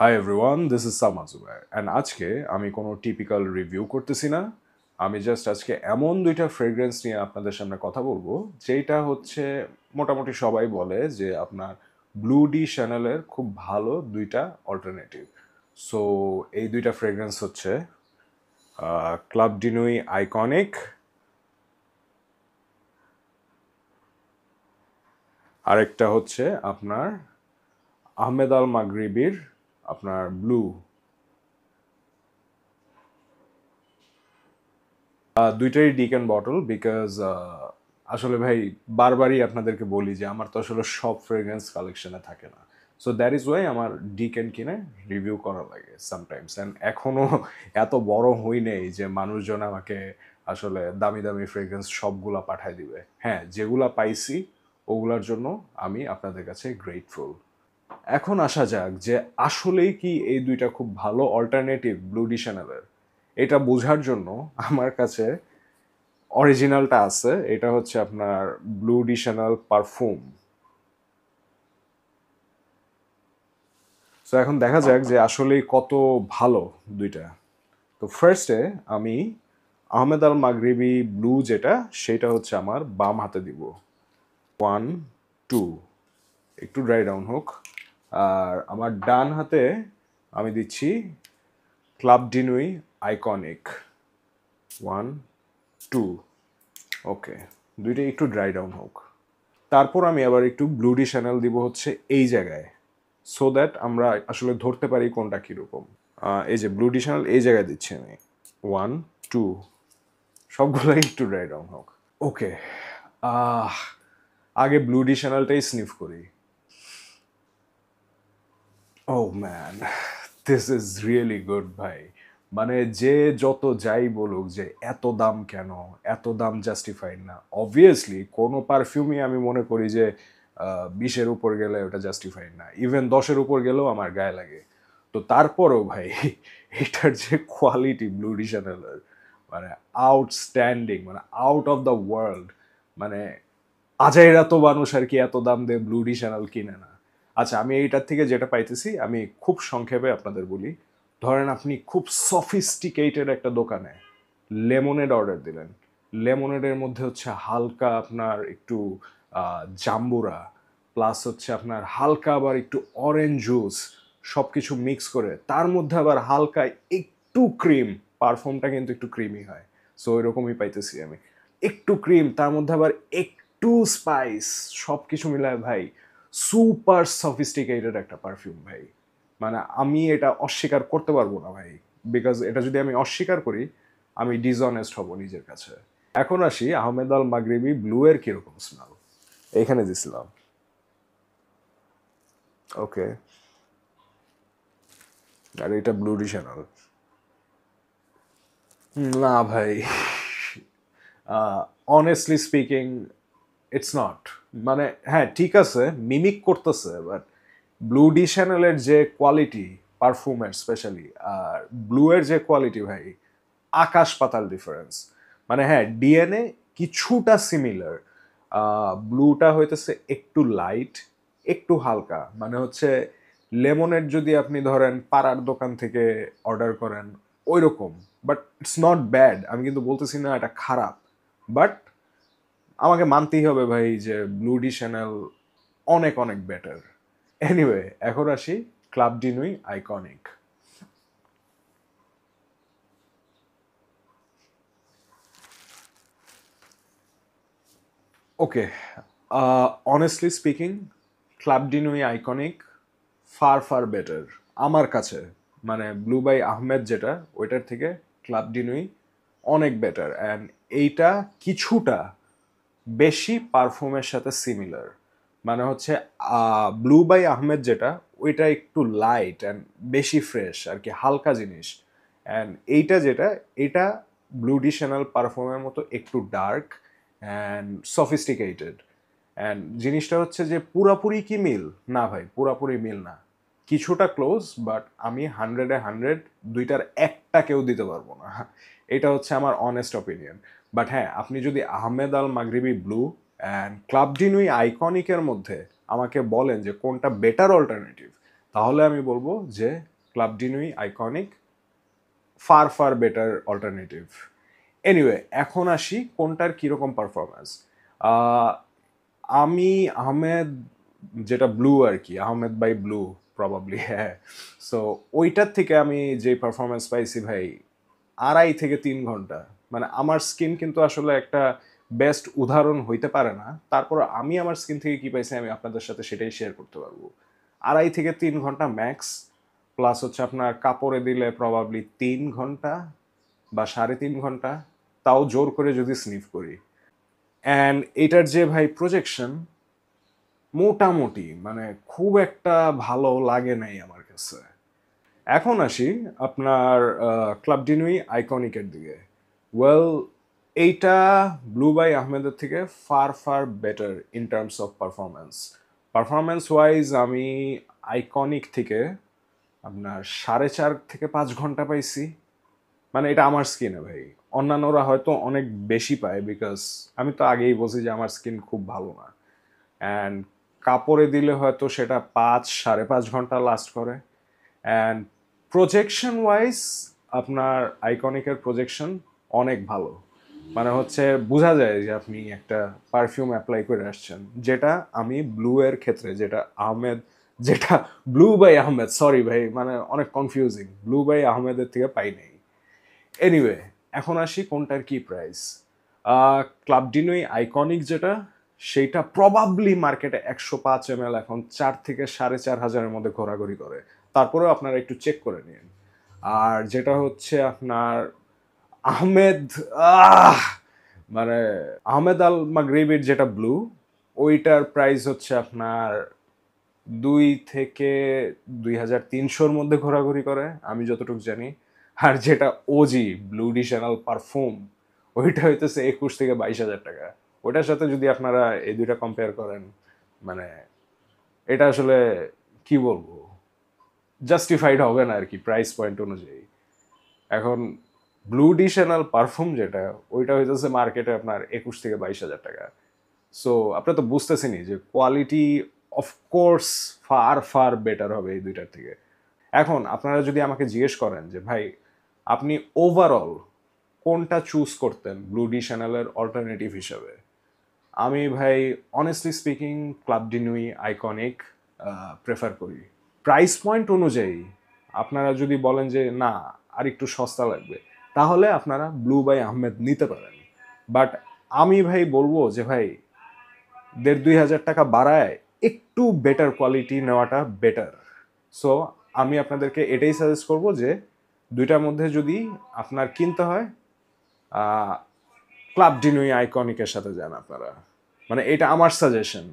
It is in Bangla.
High everyone, this is Salman Zubair and আজকে আমি কোনো টিপিক্যাল রিভিউ করতেছি না। আমি জাস্ট আজকে এমন দুইটা ফ্রেগ্রেন্স নিয়ে আপনাদের সামনে কথা বলবো যেটা হচ্ছে মোটামুটি সবাই বলে যে আপনার ব্লু ডি শ্যানেলের খুব ভালো দুইটা অল্টারনেটিভ। সো এই দুইটা ফ্রেগ্রেন্স হচ্ছে ক্লাব ডিনুই আইকনিক, আরেকটা হচ্ছে আপনার আহমেদ আল মাগরিবির আপনার ব্লু। দুইটাই ডিকেন বটল বিকজ আসলে ভাই বারবারই আপনাদেরকে বলি যে আমার তো আসলে সব ফ্রেগ্রেন্স কালেকশনে থাকে না। সো দ্যাট ইজ ওয়াই আমার ডিকেন কিনে রিভিউ করা লাগে সামটাইমস। অ্যান্ড এখনও এত বড় হই নেই যে মানুষজন আমাকে আসলে দামি দামি ফ্রেগ্রেন্স সবগুলা পাঠায় দিবে। হ্যাঁ, যেগুলা পাইছি ওগুলার জন্য আমি আপনাদের কাছে গ্রেটফুল। এখন আসা যাক যে আসলেই কি এই দুইটা খুব ভালো অল্টারনেটিভ ব্লু ডিশনালের, এটা বোঝার জন্য আমার কাছে অরিজিনালটা আছে। এটা হচ্ছে আপনার ব্লু ডিশনাল পারফিউম। তো এখন দেখা যাক যে আসলেই কত ভালো দুইটা। তো ফার্স্টে আমি আহমেদ আল মাগরিবি ব্লু যেটা, সেটা হচ্ছে আমার বাম হাতে দিব। 1 2, একটু ড্রাই ডাউন হোক। আর আমার ডান হাতে আমি দিচ্ছি ক্লাব ডিনুই আইকনিক। 1 2, ওকে, দুইটা একটু ড্রাই ডাউন হোক। তারপর আমি আবার একটু ব্লু ডি শ্যানেল দিব হচ্ছে এই জায়গায়, সো দ্যাট আমরা আসলে ধরতে পারি কোনটা কীরকম। এই যে ব্লু ডি শ্যানেল এই জায়গায় দিচ্ছি আমি। 1 2, সবগুলোই একটু ড্রাই ডাউন হোক। ওকে, আগে ব্লু ডি শ্যানেলটাই স্নিফ করি। Oh man, this is really good ভাই। মানে যে যত যাই বলুক যে এত দাম কেন, এত দাম জাস্টিফাইড না। অবভিয়াসলি কোনো পারফিউমই আমি মনে করি যে 20-এর উপর গেলে ওটা জাস্টিফাইড না, ইভেন 10-এর উপর গেলেও আমার গায়ে লাগে। তো তারপরেও ভাই এটার যে কোয়ালিটি ব্লু ডিশানেলের, মানে আউটস্ট্যান্ডিং, মানে আউট অফ দ্য ওয়ার্ল্ড। মানে আজাইরা তো মানুষ আর কি এত দাম দিয়ে ব্লু ডিশানেল কিনে না। আচ্ছা, আমি এইটার থেকে যেটা পাইতেছি আমি খুব সংক্ষেপে আপনাদের বলি। ধরেন আপনি খুব সফিস্টিকেটেড একটা দোকানে লেমনেড অর্ডার দিলেন। লেমনেডের মধ্যে হচ্ছে হালকা আপনার একটু জাম্বুরা, প্লাস হচ্ছে আপনার হালকা আবার একটু অরেঞ্জ জুস, সব কিছু মিক্স করে তার মধ্যে আবার হালকা একটু ক্রিম। পারফিউমটা কিন্তু একটু ক্রিমি হয়, সো এরকমই পাইতেছি আমি। একটু ক্রিম, তার মধ্যে আবার একটু স্পাইস, সব কিছু মিলায় ভাই সুপার সফিস্টিকেটেড একটা পারফিউম ভাই। মানে আমি এটা অস্বীকার করতে পারবো না ভাই, বিকজ এটা যদি আমি অস্বীকার করি আমি ডিসঅনেস্ট হব নিজের কাছে। এখন আসি আহমেদ আল মাগরিবি ব্লু এর কিরকম স্মেল। এইখানে দিছিলাম, ওকে। আর এটা ব্লু ডিশনাল। না ভাই, অনেস্টলি স্পিকিং ইটস নট। মানে হ্যাঁ ঠিক আছে, মিমিক করতেছে, বাট ব্লু ডি শ্যানেলের যে কোয়ালিটি পারফিউমের স্পেশালি, আর ব্লু এর যে কোয়ালিটি ভাই, আকাশ পাতাল ডিফারেন্স। মানে হ্যাঁ, ডিএনএ কিছুটা সিমিলার। ব্লুটা হইতেছে একটু লাইট, একটু হালকা। মানে হচ্ছে লেমনের যদি আপনি ধরেন পাড়ার দোকান থেকে অর্ডার করেন ওই রকম। বাট ইটস নট ব্যাড, আমি কিন্তু বলতেছি না এটা খারাপ। বাট আমাকে মানতেই হবে ভাই যে ব্লু ডি শ্যানেল অনেক অনেক বেটার। এনিওয়ে, এখন আসি Club de Nuit Iconic. Okay, honestly speaking Club de Nuit Iconic far far better আমার কাছে। মানে ব্লু বাই আহমেদ যেটা, ওইটার থেকে ক্লাব ডিনুই অনেক বেটার। অ্যান্ড এইটা কিছুটা বেশি পারফিউমের সাথে সিমিলার। মানে হচ্ছে ব্লু বাই আহমেদ যেটা, ওইটা একটু লাইট অ্যান্ড বেশি ফ্রেশ আর কি, হালকা জিনিস। অ্যান্ড এইটা যেটা, এটা ব্লু ডিশনাল পারফিউমের মতো একটু ডার্ক অ্যান্ড সফিস্টিকেটেড। অ্যান্ড জিনিসটা হচ্ছে যে পুরাপুরি কি মিল না ভাই, পুরাপুরি মিল না, কিছুটা ক্লোজ। বাট আমি 100-এ 100 দুইটার একটা কেউ দিতে পারবো না। এটা হচ্ছে আমার অনেস্ট অপিনিয়ন। বাট হ্যাঁ, আপনি যদি আহমেদ আল মাগরিবি ব্লু অ্যান্ড ক্লাব ডিনুই আইকনিকের মধ্যে আমাকে বলেন যে কোনটা বেটার অল্টারনেটিভ, তাহলে আমি বলবো যে Club de Nuit Iconic far far better alternative. Anyway, এখন আসি কোনটার কীরকম পারফরমেন্স। আমি আহমেদ, যেটা ব্লু আর কি, আহমেদ বাই ব্লু প্রবাবলি, হ্যাঁ। সো ওইটার থেকে আমি যে পারফরমেন্স পাইছি ভাই, 2.5 থেকে 3 ঘন্টা। মানে আমার স্কিন কিন্তু আসলে একটা বেস্ট উদাহরণ হইতে পারে না, তারপর আমি আমার স্কিন থেকে কি পাইছি আমি আপনাদের সাথে সেটাই শেয়ার করতে পারবো। 2.5 থেকে 3 ঘন্টা ম্যাক্স, প্লাস হচ্ছে আপনার কাপড়ে দিলে প্রবাবলি 3 ঘন্টা বা 3.5 ঘন্টা, তাও জোর করে যদি স্নিফ করি। অ্যান্ড এটার যে ভাই প্রজেকশন, মোটামুটি মানে খুব একটা ভালো লাগে নাই আমার কাছে। এখন আসি আপনার ক্লাব ডিনুই আইকনিকের দিকে। ওয়েল, এইটা ব্লু বাই আহমেদের থেকে fur far better in terms of performance. Performance wise আমি আইকনিক থেকে আপনার 4.5 থেকে 5 ঘন্টা পাইছি। মানে এটা আমার স্কিনে ভাই, অন্যান্যরা হয়তো অনেক বেশি পায়, বিকজ আমি তো আগেই বলছি যে আমার স্কিন খুব ভালো না। অ্যান্ড কাপড়ে দিলে হয়তো সেটা 5-5.5 ঘন্টা লাস্ট করে। অ্যান্ড প্রজেকশন ওয়াইজ আপনার আইকনিকের প্রজেকশন অনেক ভালো। মানে হচ্ছে বোঝা যায় যে আপনি একটা পারফিউম অ্যাপ্লাই করে আসছেন, যেটা আমি ব্লু এর ক্ষেত্রে, যেটা ব্লু বাই আহমেদ, সরি ভাই মানে অনেক কনফিউজিং, ব্লু বাই আহমেদের থেকে পাই নাই। এনিওয়ে, এখন আসি কোনটার কি প্রাইস। ক্লাব ডিনুই আইকনিক যেটা, সেইটা প্রবাবলি মার্কেটে 105 ml এখন 4 থেকে 4.5 হাজারের মধ্যে ঘোরাঘুরি করে। তারপরেও আপনারা একটু চেক করে নিন। আর যেটা হচ্ছে আপনার আহমেদ, মানে আহমেদ আল মাগরিবির যেটা ব্লু, ওইটার প্রাইস হচ্ছে আপনার 2 থেকে 2,300-র মধ্যে ঘোরাঘুরি করে আমি যতটুকু জানি। আর যেটা ওজি ব্লু ডিশনাল পারফিউম, ওইটা হইতেছে 21 থেকে 22 হাজার টাকা। ওইটার সাথে যদি আপনারা এই দুইটা কম্পেয়ার করেন, মানে এটা আসলে কি বলবো, জাস্টিফাইড হবে না আর কি প্রাইস পয়েন্ট অনুযায়ী। এখন ব্লু ডিশনাল পারফিউম যেটা, ওইটা হইতেছে মার্কেটে আপনার 21 থেকে 22 হাজার টাকা। সো আপনারা তো বুঝতেছেনই যে quality of course fur far better হবে এই দুইটার থেকে। এখন আপনারা যদি আমাকে জিজ্ঞেস করেন যে ভাই আপনি ওভারঅল কোনটা চুজ করতেন ব্লু ডিশনালের অল্টারনেটিভ হিসাবে, আমি ভাই honestly speaking Club de Nuit Iconic prefer করি। প্রাইস পয়েন্ট অনুযায়ী আপনারা যদি বলেন যে না আর একটু সস্তা লাগবে, তাহলে আপনারা ব্লু বাই আহমেদ নিতে পারেন। বাট আমি ভাই বলবো যে ভাই 1,500-2,000 টাকা বাড়ায় একটু বেটার কোয়ালিটি নেওয়াটা বেটার। সো আমি আপনাদেরকে এটাই সাজেস্ট করব যে দুইটার মধ্যে যদি আপনার কিনতে হয়, ক্লাব ডিনুই আইকনিকের সাথে যান আপনারা। মানে এটা আমার সাজেশন।